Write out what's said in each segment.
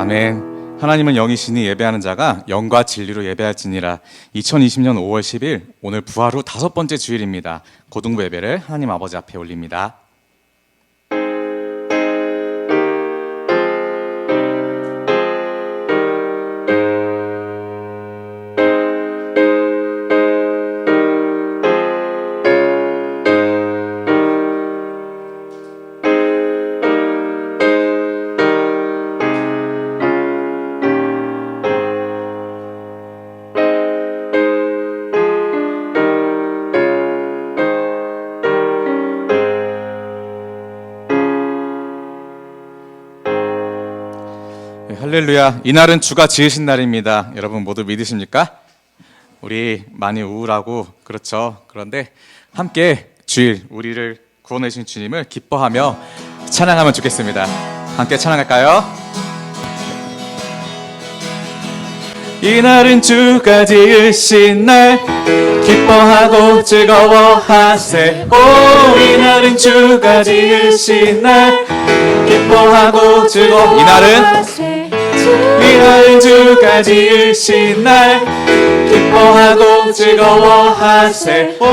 아멘. 하나님은 영이시니 예배하는 자가 영과 진리로 예배할지니라. 2020년 5월 10일 오늘 부활 후 5번째 주일입니다. 고등부 예배를 하나님 아버지 앞에 올립니다. 할렐루야. 이날은 주가 지으신 날입니다. 여러분 모두 믿으십니까? 우리 많이 우울하고 그렇죠. 그런데 함께 주일 우리를 구원해 주신 주님을 기뻐하며 찬양하면 좋겠습니다. 함께 찬양할까요? 이날은 주가 지으신 날 기뻐하고 즐거워하세. 오, 이날은 주가 지으신 날 기뻐하고 이날은 주가 지으신 날 기뻐하고 즐거워하세. 오,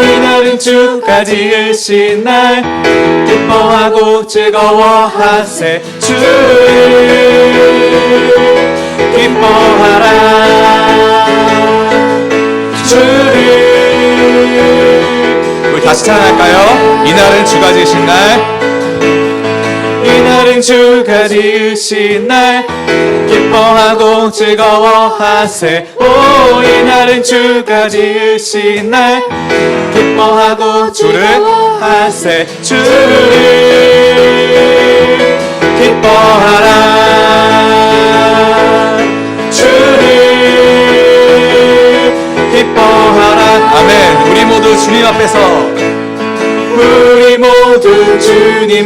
이날은 주가 지으신 날 기뻐하고 즐거워하세. 주를 기뻐하라. 주를. 우리 다시 찬양할까요? 이날은 주가 지으신 날, 이날은 주가 지으신 날 기뻐하고 즐거워하세. 오, 이날은 주가 지으신 날 기뻐하고 즐거워하세. 주를 기뻐하라. 주를 기뻐하라. 아멘. 우리 모두 주님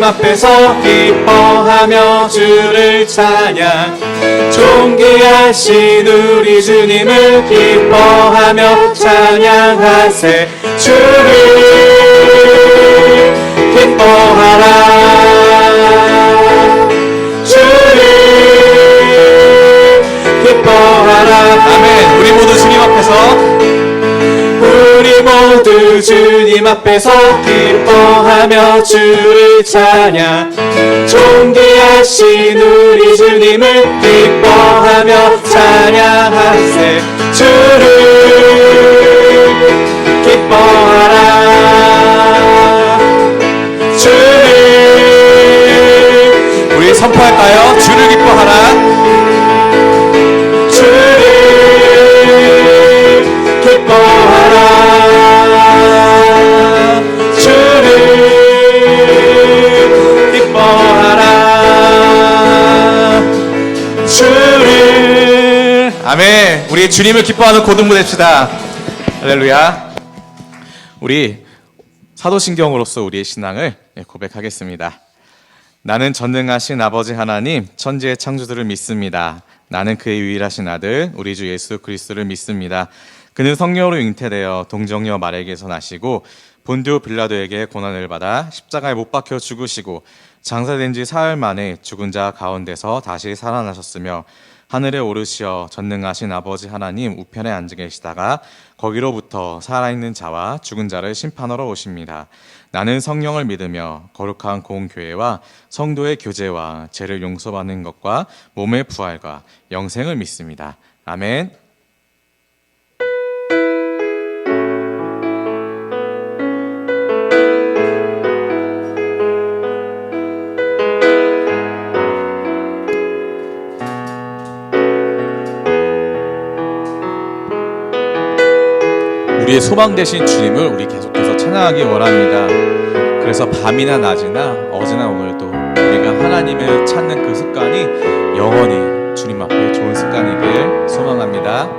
앞에서 기뻐하며 주를 찬양. 존귀하신 우리 주님을 기뻐하며 찬양하세. 주를 기뻐하라. 주를 기뻐하라. 아멘. 우리 모두 주님 앞에서 기뻐하며 주를 찬양. 존귀하신 우리 주님을 기뻐하며 찬양하세. 주를 기뻐하라. 주를. 우리 선포할까요? 주를 기뻐하라. 주를 기뻐하라. 아멘. 우리 주님을 기뻐하는 고등부 됩시다. 할렐루야. 우리 사도신경으로서 우리의 신앙을 고백하겠습니다. 나는 전능하신 아버지 하나님 천지의 창조주를 믿습니다. 나는 그의 유일하신 아들 우리 주 예수 그리스도를 믿습니다. 그는 성령으로 잉태되어 동정녀 마리아에게서 나시고 본디오 빌라도에게 고난을 받아 십자가에 못 박혀 죽으시고 장사된 지 사흘 만에 죽은 자 가운데서 다시 살아나셨으며 하늘에 오르시어 전능하신 아버지 하나님 우편에 앉아 계시다가 거기로부터 살아있는 자와 죽은 자를 심판하러 오십니다. 나는 성령을 믿으며 거룩한 공교회와 성도의 교제와 죄를 용서받는 것과 몸의 부활과 영생을 믿습니다. 아멘. 우리의 소망 되신 주님을 우리 계속해서 찬양하기 원합니다. 그래서 밤이나 낮이나 어제나 오늘도 우리가 하나님을 찾는 그 습관이 영원히 주님 앞에 좋은 습관이길 소망합니다.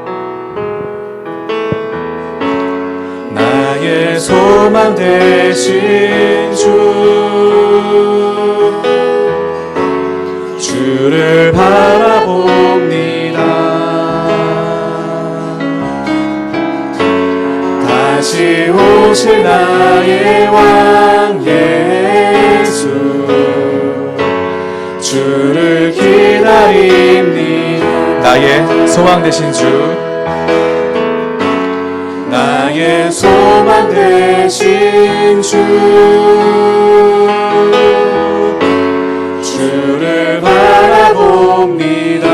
나의 소망 되신 주를 바라봅니다. 다시 오실 나의 왕 예수 주를 기다리 소망 되신 주, 나의 소망 되신 주, 주를 바라봅니다.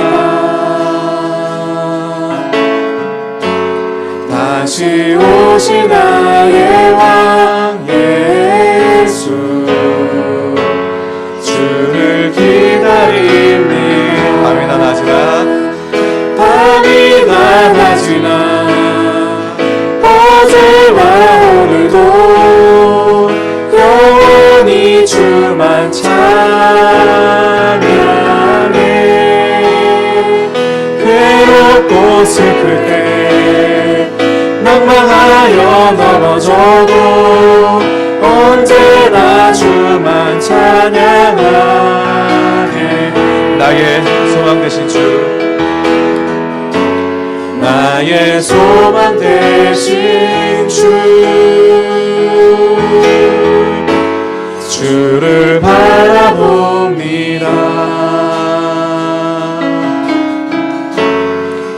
다시 오실 나의 왕 예수, 주를 기다립니다. 밤이나 낮이나 밤이나 낮이나 어제와 오늘도 영원히 주만 찬양해. 괴롭고 슬플 때 낭망하여 넘어져도 언제나 주만 찬양하네. 나의 소망 되신 주, 나의 소망 되신 주, 주를 바라봅니다.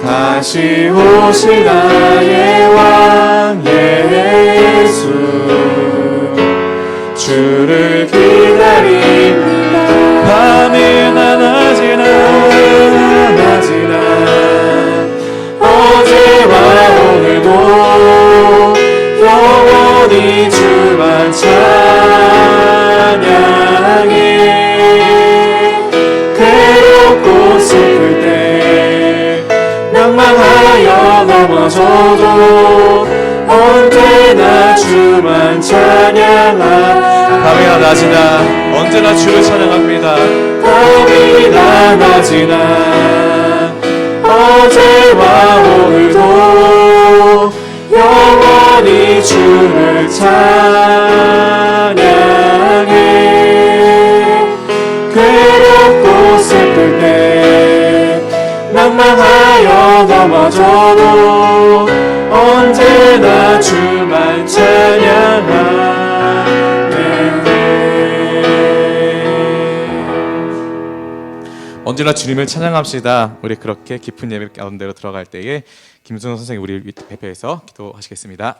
다시 오실 나의 왕 예수, 주를 기다립니다. 밤이나 낮이나 어제와 오늘도 영원히 주만 찬양해. 괴롭고 슬플 때 낭망하여 넘어져도 언제나 주만 찬양하. 밤이나 낮이나 언제나 주를 찬양합니다. 밤이나 낮이나 어제와 오늘도 영원히 주를 찬양해. 괴롭고 슬플 때 낭망하여 넘어져도 언제나 주만 찬양하네. 언제나 주님을 찬양합시다. 우리 그렇게 깊은 예배 가운데로 들어갈 때에 김순호 선생님 우리 대표해서 기도하시겠습니다.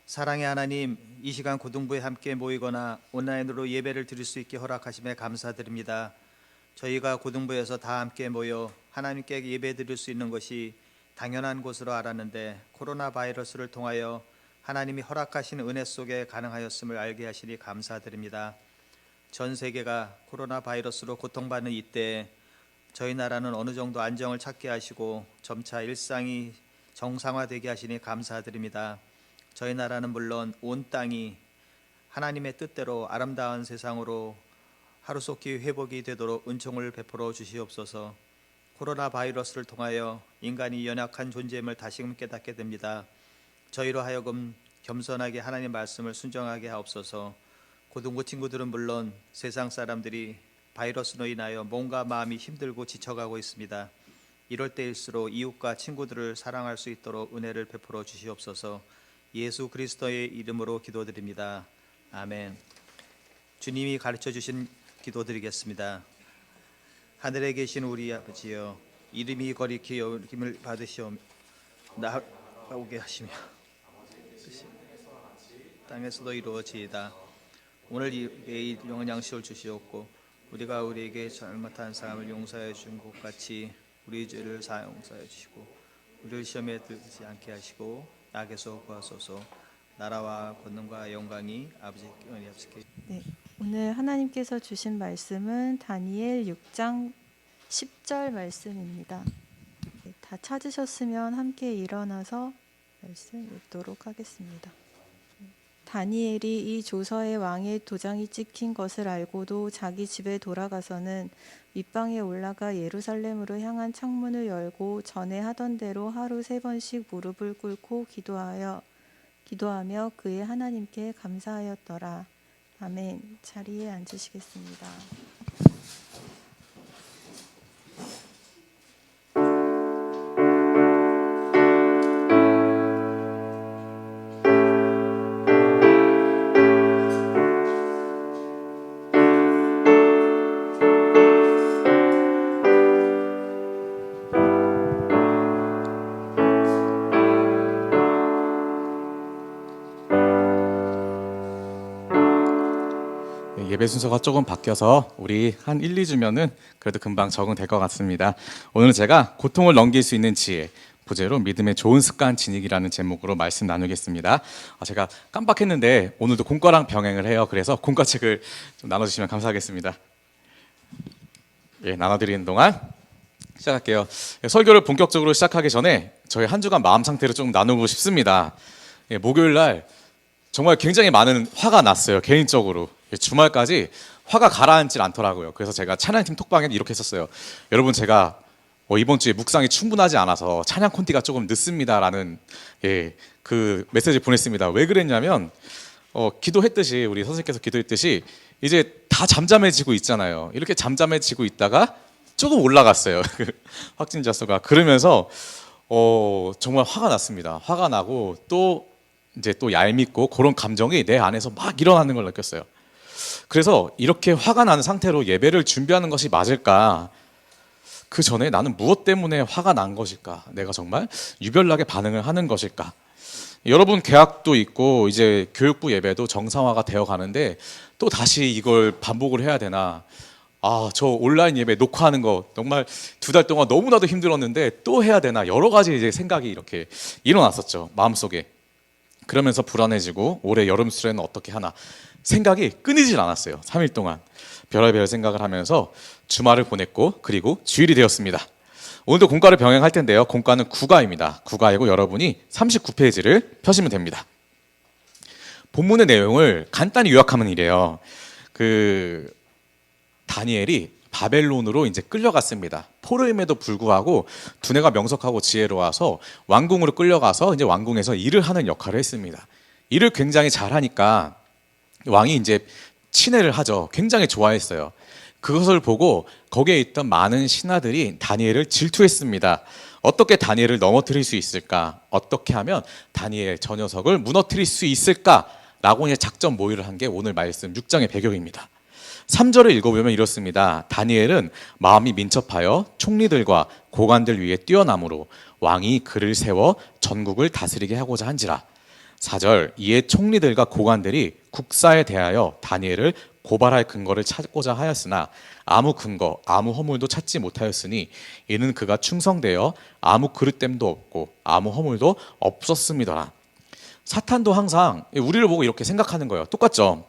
사랑의 하나님, 이 시간 고등부에 함께 모이거나 온라인으로 예배를 드릴 수 있게 허락하심에 감사드립니다. 저희가 고등부에서 다 함께 모여 하나님께 예배 드릴 수 있는 것이 당연한 것으로 알았는데 코로나 바이러스를 통하여 하나님이 허락하신 은혜 속에 가능하였음을 알게 하시니 감사드립니다. 전 세계가 코로나 바이러스로 고통받는 이때에 저희 나라는 어느 정도 안정을 찾게 하시고 점차 일상이 정상화되게 하시니 감사드립니다. 저희 나라는 물론 온 땅이 하나님의 뜻대로 아름다운 세상으로 하루속히 회복이 되도록 은총을 베풀어 주시옵소서. 코로나 바이러스를 통하여 인간이 연약한 존재임을 다시금 깨닫게 됩니다. 저희로 하여금 겸손하게 하나님의 말씀을 순종하게 하옵소서. 고등부 친구들은 물론 세상 사람들이 바이러스로 인하여 몸과 마음이 힘들고 지쳐가고 있습니다. 이럴 때일수록 이웃과 친구들을 사랑할 수 있도록 은혜를 베풀어 주시옵소서. 예수 그리스도의 이름으로 기도드립니다. 아멘. 주님이 가르쳐 주신 기도드리겠습니다. 하늘에 계신 우리 아버지여, 이름이 거룩히 여김을 받으시오며 나오게 하시며 땅에서도 이루어지이다. 오늘 이 영원 양식을 주시옵고 우리가 우리에게 잘못한 사람을 용서해 준 것 같이 우리 죄를 용서해 주시고 우리를 시험에 들지 않게 하시고 악에서 구하소서. 나라와 권능과 영광이 아버지께 은혜하시게. 네, 오늘 하나님께서 주신 말씀은 다니엘 6장 10절 말씀입니다. 네, 다 찾으셨으면 함께 일어나서 말씀 읽도록 하겠습니다. 다니엘이 이 조서에 왕의 도장이 찍힌 것을 알고도 자기 집에 돌아가서는 윗방에 올라가 예루살렘으로 향한 창문을 열고 전에 하던 대로 하루 3번씩 무릎을 꿇고 기도하며 그의 하나님께 감사하였더라. 아멘. 자리에 앉으시겠습니다. 예배 순서가 조금 바뀌어서 우리 한 1, 2주면은 그래도 금방 적응될 것 같습니다. 오늘 제가 고통을 넘길 수 있는 지혜, 부제로 믿음의 좋은 습관 지니기라는 제목으로 말씀 나누겠습니다. 제가 깜빡했는데 오늘도 공과랑 병행을 해요. 그래서 공과책을 좀 나눠주시면 감사하겠습니다. 예, 나눠드리는 동안 시작할게요. 설교를 본격적으로 시작하기 전에 저희 한 주간 마음 상태를 좀 나누고 싶습니다. 예, 목요일 날 정말 굉장히 많은 화가 났어요. 개인적으로. 주말까지 화가 가라앉질 않더라고요. 그래서 제가 찬양팀 톡방에 이렇게 했었어요. 여러분, 제가 이번 주에 묵상이 충분하지 않아서 찬양 콘티가 조금 늦습니다라는 그 메시지 보냈습니다. 왜 그랬냐면 기도했듯이, 우리 선생님께서 기도했듯이 이제 다 잠잠해지고 있잖아요. 이렇게 잠잠해지고 있다가 조금 올라갔어요. 확진자 수가. 그러면서 정말 화가 났습니다. 화가 나고 또 얄밉고 그런 감정이 내 안에서 막 일어나는 걸 느꼈어요. 그래서 이렇게 화가 나는 상태로 예배를 준비하는 것이 맞을까? 그 전에 나는 무엇 때문에 화가 난 것일까? 내가 정말 유별나게 반응을 하는 것일까? 여러분, 개학도 있고 이제 교육부 예배도 정상화가 되어 가는데 또 다시 이걸 반복을 해야 되나? 저 온라인 예배 녹화하는 거 정말 2달 동안 너무나도 힘들었는데 또 해야 되나? 여러 가지 이제 생각이 이렇게 일어났었죠, 마음속에. 그러면서 불안해지고 올해 여름 수련은 어떻게 하나 생각이 끊이질 않았어요. 3일 동안 별의별 생각을 하면서 주말을 보냈고, 그리고 주일이 되었습니다. 오늘도 공과를 병행할 텐데요. 공과는 국어입니다. 국어이고 여러분이 39페이지를 펴시면 됩니다. 본문의 내용을 간단히 요약하면 이래요. 다니엘이 바벨론으로 이제 끌려갔습니다. 포로임에도 불구하고 두뇌가 명석하고 지혜로워서 왕궁으로 끌려가서 이제 왕궁에서 일을 하는 역할을 했습니다. 일을 굉장히 잘하니까 왕이 이제 친애를 하죠. 굉장히 좋아했어요. 그것을 보고 거기에 있던 많은 신하들이 다니엘을 질투했습니다. 어떻게 다니엘을 넘어뜨릴 수 있을까? 어떻게 하면 다니엘 저 녀석을 무너뜨릴 수 있을까라고 이제 작전 모의를 한 게 오늘 말씀 6장의 배경입니다. 3절을 읽어보면 이렇습니다. 다니엘은 마음이 민첩하여 총리들과 고관들 위에 뛰어남으로 왕이 그를 세워 전국을 다스리게 하고자 한지라. 4절, 이에 총리들과 고관들이 국사에 대하여 다니엘을 고발할 근거를 찾고자 하였으나 아무 근거, 아무 허물도 찾지 못하였으니 이는 그가 충성되어 아무 그릇됨도 없고 아무 허물도 없었음이더라. 사탄도 항상 우리를 보고 이렇게 생각하는 거예요. 똑같죠?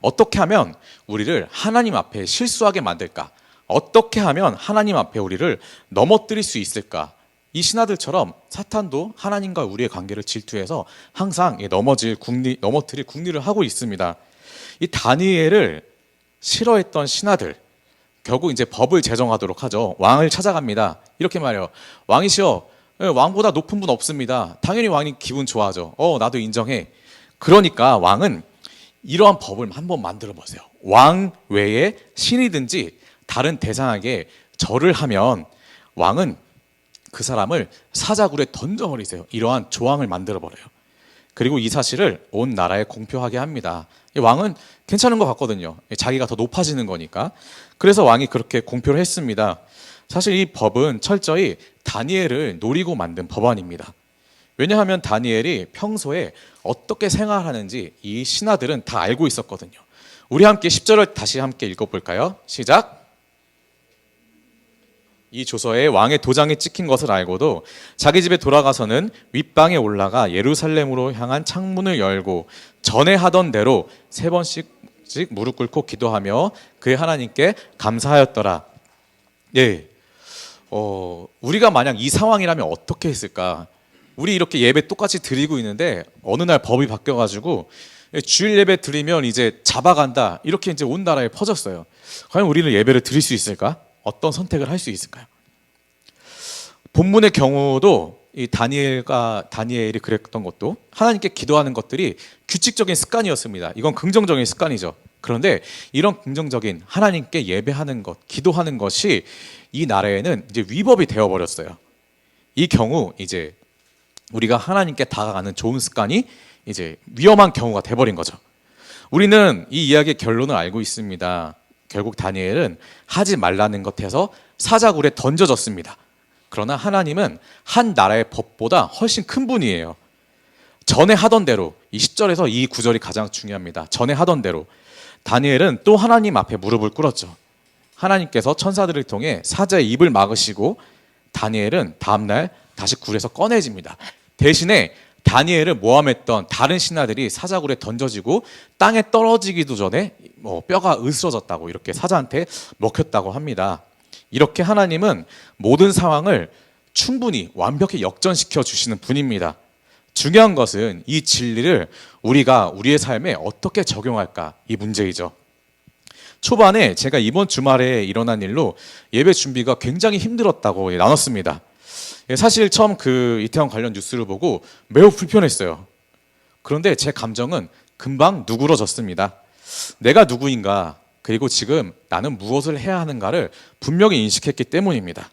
어떻게 하면 우리를 하나님 앞에 실수하게 만들까? 어떻게 하면 하나님 앞에 우리를 넘어뜨릴 수 있을까? 이 신하들처럼 사탄도 하나님과 우리의 관계를 질투해서 항상 넘어뜨릴 궁리를 하고 있습니다. 이 다니엘을 싫어했던 신하들, 결국 이제 법을 제정하도록 하죠. 왕을 찾아갑니다. 이렇게 말해요. 왕이시여, 왕보다 높은 분 없습니다. 당연히 왕이 기분 좋아하죠. 나도 인정해. 그러니까 왕은 이러한 법을 한번 만들어 보세요. 왕 외에 신이든지 다른 대상에게 절을 하면 왕은 그 사람을 사자굴에 던져버리세요. 이러한 조항을 만들어 버려요. 그리고 이 사실을 온 나라에 공표하게 합니다. 왕은 괜찮은 것 같거든요. 자기가 더 높아지는 거니까. 그래서 왕이 그렇게 공표를 했습니다. 사실 이 법은 철저히 다니엘을 노리고 만든 법안입니다. 왜냐하면 다니엘이 평소에 어떻게 생활하는지 이 신하들은 다 알고 있었거든요. 우리 함께 10절을 다시 함께 읽어볼까요? 시작! 이 조서에 왕의 도장이 찍힌 것을 알고도 자기 집에 돌아가서는 윗방에 올라가 예루살렘으로 향한 창문을 열고 전에 하던 대로 3번씩 무릎 꿇고 기도하며 그의 하나님께 감사하였더라. 예, 우리가 만약 이 상황이라면 어떻게 했을까? 우리 이렇게 예배 똑같이 드리고 있는데 어느 날 법이 바뀌어가지고 주일 예배 드리면 이제 잡아간다, 이렇게 이제 온 나라에 퍼졌어요. 과연 우리는 예배를 드릴 수 있을까? 어떤 선택을 할 수 있을까요? 본문의 경우도 이 다니엘이 그랬던 것도 하나님께 기도하는 것들이 규칙적인 습관이었습니다. 이건 긍정적인 습관이죠. 그런데 이런 긍정적인 하나님께 예배하는 것, 기도하는 것이 이 나라에는 이제 위법이 되어버렸어요. 이 경우 이제 우리가 하나님께 다가가는 좋은 습관이 이제 위험한 경우가 돼버린 거죠. 우리는 이 이야기의 결론을 알고 있습니다. 결국 다니엘은 하지 말라는 것에서 사자굴에 던져졌습니다. 그러나 하나님은 한 나라의 법보다 훨씬 큰 분이에요. 전에 하던 대로, 이 10절에서 이 구절이 가장 중요합니다. 전에 하던 대로 다니엘은 또 하나님 앞에 무릎을 꿇었죠. 하나님께서 천사들을 통해 사자의 입을 막으시고 다니엘은 다음날 다시 굴에서 꺼내집니다. 대신에 다니엘을 모함했던 다른 신하들이 사자굴에 던져지고 땅에 떨어지기도 전에 뼈가 으스러졌다고 이렇게 사자한테 먹혔다고 합니다. 이렇게 하나님은 모든 상황을 충분히 완벽히 역전시켜 주시는 분입니다. 중요한 것은 이 진리를 우리가 우리의 삶에 어떻게 적용할까, 이 문제이죠. 초반에 제가 이번 주말에 일어난 일로 예배 준비가 굉장히 힘들었다고 나눴습니다. 사실 처음 그 이태원 관련 뉴스를 보고 매우 불편했어요. 그런데 제 감정은 금방 누그러졌습니다. 내가 누구인가, 그리고 지금 나는 무엇을 해야 하는가를 분명히 인식했기 때문입니다.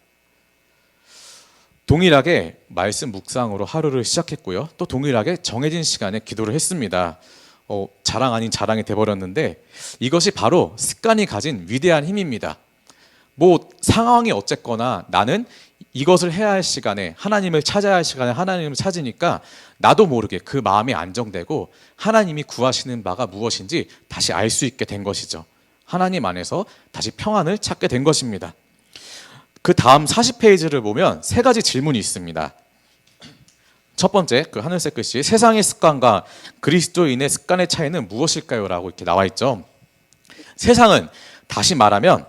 동일하게 말씀 묵상으로 하루를 시작했고요. 또 동일하게 정해진 시간에 기도를 했습니다. 자랑 아닌 자랑이 돼버렸는데 이것이 바로 습관이 가진 위대한 힘입니다. 상황이 어쨌거나 나는 이것을 해야 할 시간에, 하나님을 찾아야 할 시간에 하나님을 찾으니까 나도 모르게 그 마음이 안정되고 하나님이 구하시는 바가 무엇인지 다시 알 수 있게 된 것이죠. 하나님 안에서 다시 평안을 찾게 된 것입니다. 그 다음 40페이지를 보면 세 가지 질문이 있습니다. 첫 번째, 그 하늘색 글씨, 세상의 습관과 그리스도인의 습관의 차이는 무엇일까요? 라고 이렇게 나와 있죠. 세상은, 다시 말하면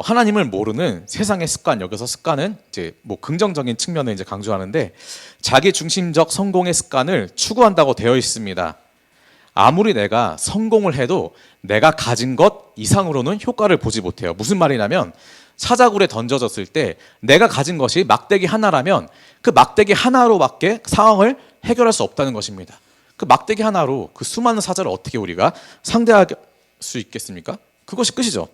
하나님을 모르는 세상의 습관, 여기서 습관은 이제 긍정적인 측면을 이제 강조하는데 자기 중심적 성공의 습관을 추구한다고 되어 있습니다. 아무리 내가 성공을 해도 내가 가진 것 이상으로는 효과를 보지 못해요. 무슨 말이냐면 사자굴에 던져졌을 때 내가 가진 것이 막대기 하나라면 그 막대기 하나로밖에 상황을 해결할 수 없다는 것입니다. 그 막대기 하나로 그 수많은 사자를 어떻게 우리가 상대할 수 있겠습니까? 그것이 끝이죠.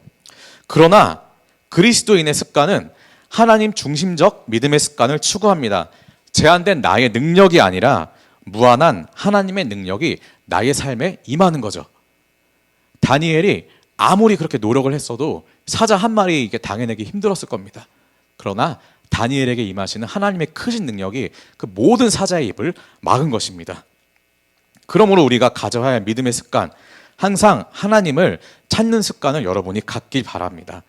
그러나 그리스도인의 습관은 하나님 중심적 믿음의 습관을 추구합니다. 제한된 나의 능력이 아니라 무한한 하나님의 능력이 나의 삶에 임하는 거죠. 다니엘이 아무리 그렇게 노력을 했어도 사자 한 마리 이게 당해내기 힘들었을 겁니다. 그러나 다니엘에게 임하시는 하나님의 크신 능력이 그 모든 사자의 입을 막은 것입니다. 그러므로 우리가 가져야 할 믿음의 습관, 항상 하나님을 찾는 습관을 여러분이 갖길 바랍니다.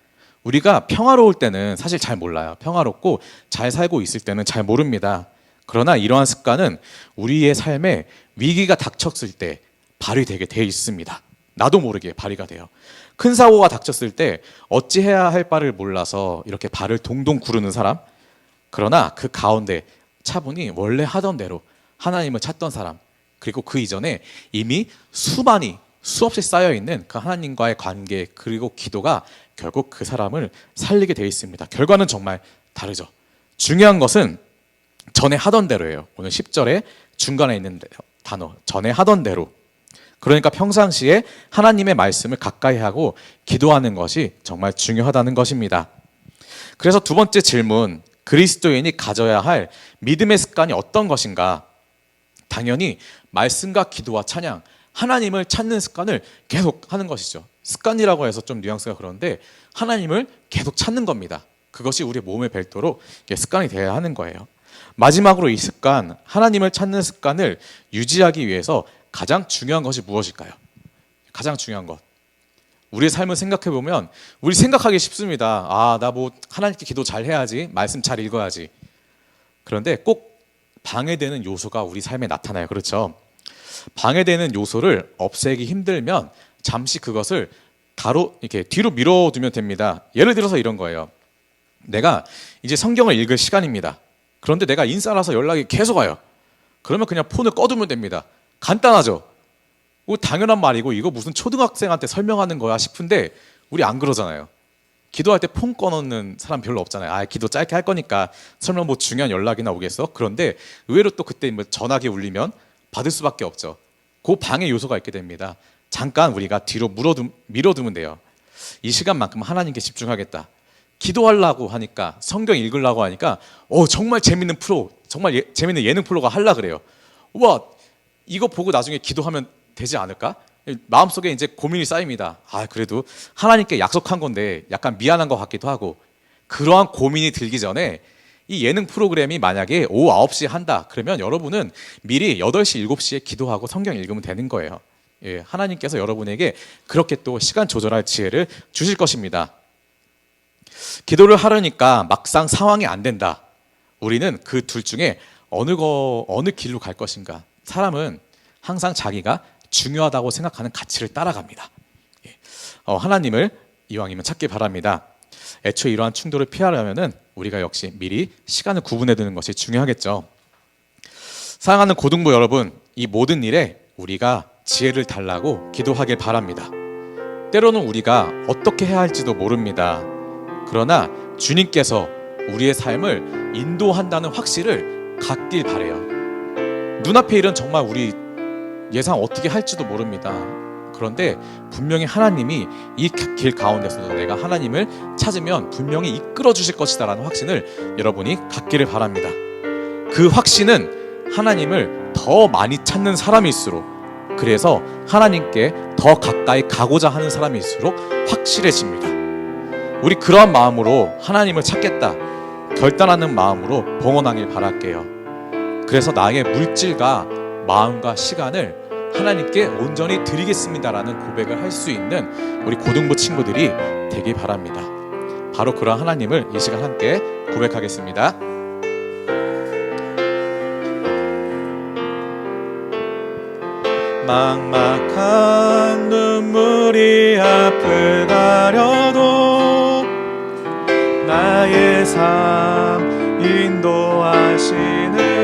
우리가 평화로울 때는 사실 잘 몰라요. 평화롭고 잘 살고 있을 때는 잘 모릅니다. 그러나 이러한 습관은 우리의 삶에 위기가 닥쳤을 때 발휘되게 돼 있습니다. 나도 모르게 발휘가 돼요. 큰 사고가 닥쳤을 때 어찌해야 할 바를 몰라서 이렇게 발을 동동 구르는 사람, 그러나 그 가운데 차분히 원래 하던 대로 하나님을 찾던 사람, 그리고 그 이전에 이미 수없이 쌓여있는 그 하나님과의 관계, 그리고 기도가 결국 그 사람을 살리게 돼 있습니다. 결과는 정말 다르죠. 중요한 것은 전에 하던 대로예요. 오늘 10절에 중간에 있는 단어, 전에 하던 대로. 그러니까 평상시에 하나님의 말씀을 가까이 하고 기도하는 것이 정말 중요하다는 것입니다. 그래서 두 번째 질문, 그리스도인이 가져야 할 믿음의 습관이 어떤 것인가? 당연히 말씀과 기도와 찬양, 하나님을 찾는 습관을 계속 하는 것이죠. 습관이라고 해서 좀 뉘앙스가 그런데 하나님을 계속 찾는 겁니다. 그것이 우리 몸에 벨도록 습관이 되어야 하는 거예요. 마지막으로 이 습관, 하나님을 찾는 습관을 유지하기 위해서 가장 중요한 것이 무엇일까요? 가장 중요한 것. 우리의 삶을 생각해 보면 우리 생각하기 쉽습니다. 나 하나님께 기도 잘 해야지, 말씀 잘 읽어야지. 그런데 꼭 방해되는 요소가 우리 삶에 나타나요. 그렇죠? 방해되는 요소를 없애기 힘들면 잠시 그것을 이렇게 뒤로 밀어두면 됩니다. 예를 들어서 이런 거예요. 내가 이제 성경을 읽을 시간입니다. 그런데 내가 인싸라서 연락이 계속 와요. 그러면 그냥 폰을 꺼두면 됩니다. 간단하죠? 당연한 말이고 이거 무슨 초등학생한테 설명하는 거야 싶은데 우리 안 그러잖아요. 기도할 때 폰 꺼놓는 사람 별로 없잖아요. 기도 짧게 할 거니까 설명 중요한 연락이나 오겠어? 그런데 의외로 또 그때 전화기 울리면 받을 수밖에 없죠. 그 방해 요소가 있게 됩니다. 잠깐 우리가 뒤로 밀어두면 돼요. 이 시간만큼 하나님께 집중하겠다. 기도하려고 하니까, 성경 읽으려고 하니까 정말 재밌는 프로, 정말 재밌는 예능 프로가 하려고 그래요. 와, 이거 보고 나중에 기도하면 되지 않을까? 마음속에 이제 고민이 쌓입니다. 그래도 하나님께 약속한 건데 약간 미안한 것 같기도 하고. 그러한 고민이 들기 전에 이 예능 프로그램이 만약에 오후 9시에 한다 그러면 여러분은 미리 8시, 7시에 기도하고 성경 읽으면 되는 거예요. 하나님께서 여러분에게 그렇게 또 시간 조절할 지혜를 주실 것입니다. 기도를 하려니까 막상 상황이 안 된다. 우리는 그 둘 중에 어느 길로 갈 것인가. 사람은 항상 자기가 중요하다고 생각하는 가치를 따라갑니다. 하나님을 이왕이면 찾기 바랍니다. 애초에 이러한 충돌을 피하려면 우리가 역시 미리 시간을 구분해 두는 것이 중요하겠죠. 사랑하는 고등부 여러분, 이 모든 일에 우리가 지혜를 달라고 기도하길 바랍니다. 때로는 우리가 어떻게 해야 할지도 모릅니다. 그러나 주님께서 우리의 삶을 인도한다는 확신을 갖길 바래요. 눈앞의 일은 정말 우리 예상 어떻게 할지도 모릅니다. 그런데 분명히 하나님이 이 길 가운데서도 내가 하나님을 찾으면 분명히 이끌어 주실 것이다라는 확신을 여러분이 갖기를 바랍니다. 그 확신은 하나님을 더 많이 찾는 사람일수록, 그래서 하나님께 더 가까이 가고자 하는 사람일수록 확실해집니다. 우리 그러한 마음으로 하나님을 찾겠다 결단하는 마음으로 봉헌하길 바랄게요. 그래서 나의 물질과 마음과 시간을 하나님께 온전히 드리겠습니다라는 고백을 할 수 있는 우리 고등부 친구들이 되길 바랍니다. 바로 그런 하나님을 이 시간 함께 고백하겠습니다. 막막한 눈물이 앞을 가려도 나의 삶 인도하시는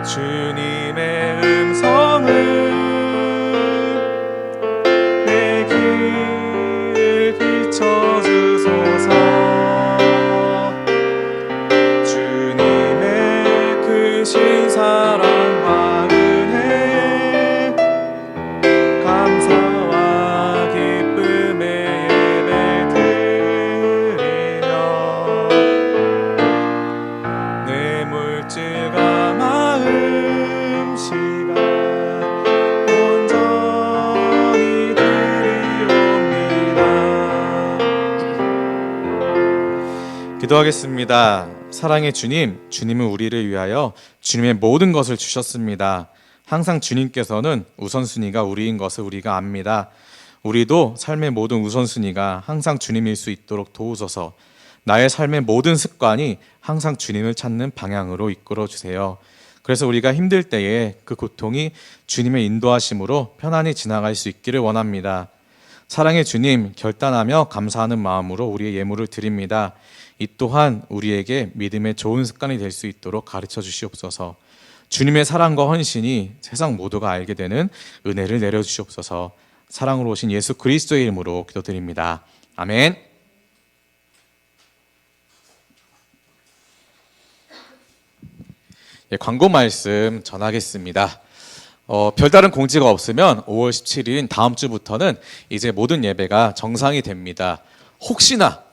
주님의 음성을 내 길을 비춰주소서. 주님의 크신 사랑과 은혜 감사와 기쁨의 예배 드리며 내 물질과 마음 시간 온전히 드리옵니다. 기도하겠습니다. 사랑의 주님, 주님은 우리를 위하여 주님의 모든 것을 주셨습니다. 항상 주님께서는 우선순위가 우리인 것을 우리가 압니다. 우리도 삶의 모든 우선순위가 항상 주님일 수 있도록 도우소서. 나의 삶의 모든 습관이 항상 주님을 찾는 방향으로 이끌어 주세요. 그래서 우리가 힘들 때에 그 고통이 주님의 인도하심으로 편안히 지나갈 수 있기를 원합니다. 사랑의 주님, 결단하며 감사하는 마음으로 우리의 예물을 드립니다. 이 또한 우리에게 믿음의 좋은 습관이 될 수 있도록 가르쳐 주시옵소서. 주님의 사랑과 헌신이 세상 모두가 알게 되는 은혜를 내려주시옵소서. 사랑으로 오신 예수 그리스도의 이름으로 기도드립니다. 아멘. 광고 말씀 전하겠습니다. 별다른 공지가 없으면 5월 17일 다음 주부터는 이제 모든 예배가 정상이 됩니다. 혹시나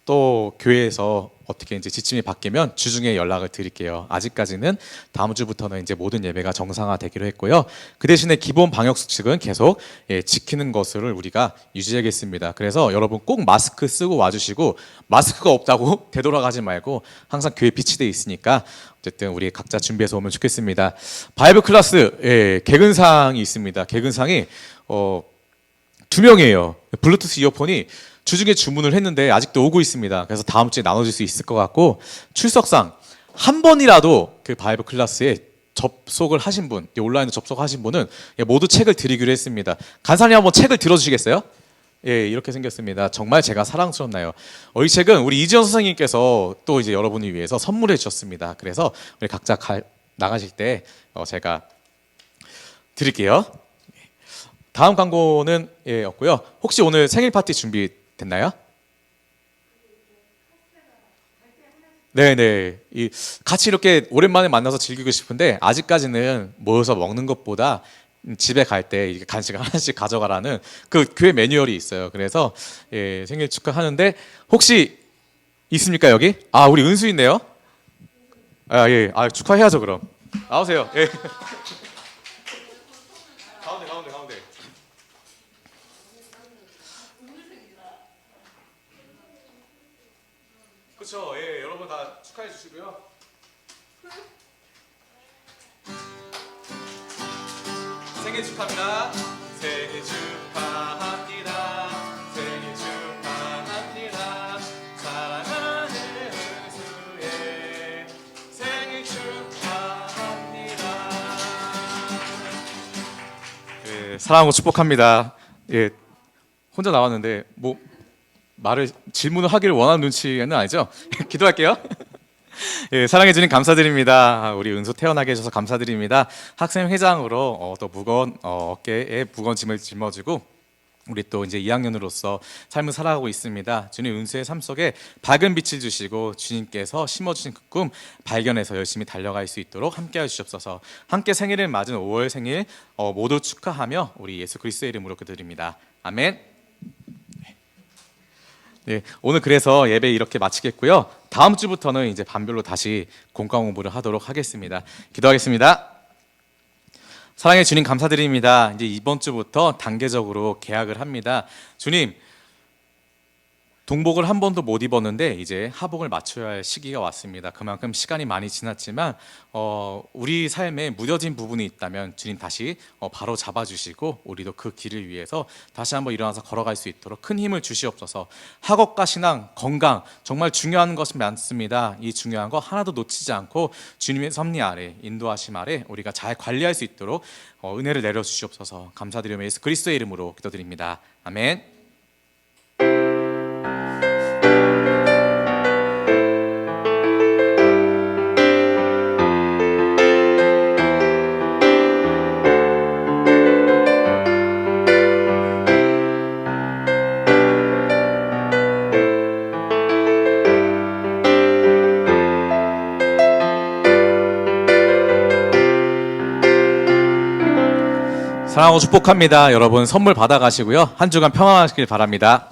또 교회에서 어떻게 이제 지침이 바뀌면 주중에 연락을 드릴게요. 아직까지는 다음 주부터는 이제 모든 예배가 정상화되기로 했고요. 그 대신에 기본 방역 수칙은 계속 지키는 것을 우리가 유지하겠습니다. 그래서 여러분 꼭 마스크 쓰고 와주시고, 마스크가 없다고 되돌아가지 말고 항상 교회 비치돼 있으니까 어쨌든 우리 각자 준비해서 오면 좋겠습니다. 바이블 클래스 개근상이 있습니다. 개근상이 2명이에요. 블루투스 이어폰이 주중에 주문을 했는데 아직도 오고 있습니다. 그래서 다음 주에 나눠줄 수 있을 것 같고, 출석상 한 번이라도 그 바이블 클래스에 접속을 하신 분, 온라인으로 접속하신 분은 모두 책을 드리기로 했습니다. 간사님 한번 책을 들어주시겠어요? 이렇게 생겼습니다. 정말 제가 사랑스럽나요? 이 책은 우리 이지연 선생님께서 또 이제 여러분을 위해서 선물해 주셨습니다. 그래서 우리 각자 나가실 때 제가 드릴게요. 다음 광고는 없고요. 혹시 오늘 생일 파티 준비됐나요? 네네. 같이 이렇게 오랜만에 만나서 즐기고 싶은데 아직까지는 모여서 먹는 것보다 집에 갈 때 간식을 하나씩 가져가라는 그 교회 매뉴얼이 있어요. 그래서 생일 축하하는데 혹시 있습니까 여기? 우리 은수 있네요. 축하해야죠 그럼. 나오세요. 가운데. 그렇죠. 여러분 다 축하해 주시고요. 생일 축하합니다. 생일 축하합니다. 생일 축하합니다. 사랑하는 은수의 생일 축하합니다. 예, 사랑하고 축복합니다. 예, 혼자 나왔는데 뭐 질문을 하기를 원하는 눈치는 아니죠? 기도할게요. 예, 사랑해 주님 감사드립니다. 우리 은수 태어나게 해주셔서 감사드립니다. 학생 회장으로 또 무거운 어깨에 무거운 짐을 짊어지고 우리 또 이제 2학년으로서 삶을 살아가고 있습니다. 주님 은수의 삶 속에 밝은 빛을 주시고 주님께서 심어주신 그 꿈 발견해서 열심히 달려갈 수 있도록 함께해 주시옵소서. 함께 생일을 맞은 5월 생일 모두 축하하며 우리 예수 그리스도의 이름으로 기도드립니다. 아멘. 네, 오늘 그래서 예배 이렇게 마치겠고요. 다음 주부터는 이제 반별로 다시 공과 공부를 하도록 하겠습니다. 기도하겠습니다. 사랑의 주님 감사드립니다. 이제 이번 주부터 단계적으로 개학을 합니다. 주님, 동복을 한 번도 못 입었는데 이제 하복을 맞춰야 할 시기가 왔습니다. 그만큼 시간이 많이 지났지만 우리 삶에 무뎌진 부분이 있다면 주님 다시 바로 잡아주시고 우리도 그 길을 위해서 다시 한번 일어나서 걸어갈 수 있도록 큰 힘을 주시옵소서. 학업과 신앙, 건강 정말 중요한 것이 많습니다. 이 중요한 거 하나도 놓치지 않고 주님의 섭리 아래 인도하심 아래 우리가 잘 관리할 수 있도록 은혜를 내려주시옵소서. 감사드리며 예수 그리스도의 이름으로 기도드립니다. 아멘. 사랑하고 축복합니다. 여러분 선물 받아가시고요. 한 주간 평안하시길 바랍니다.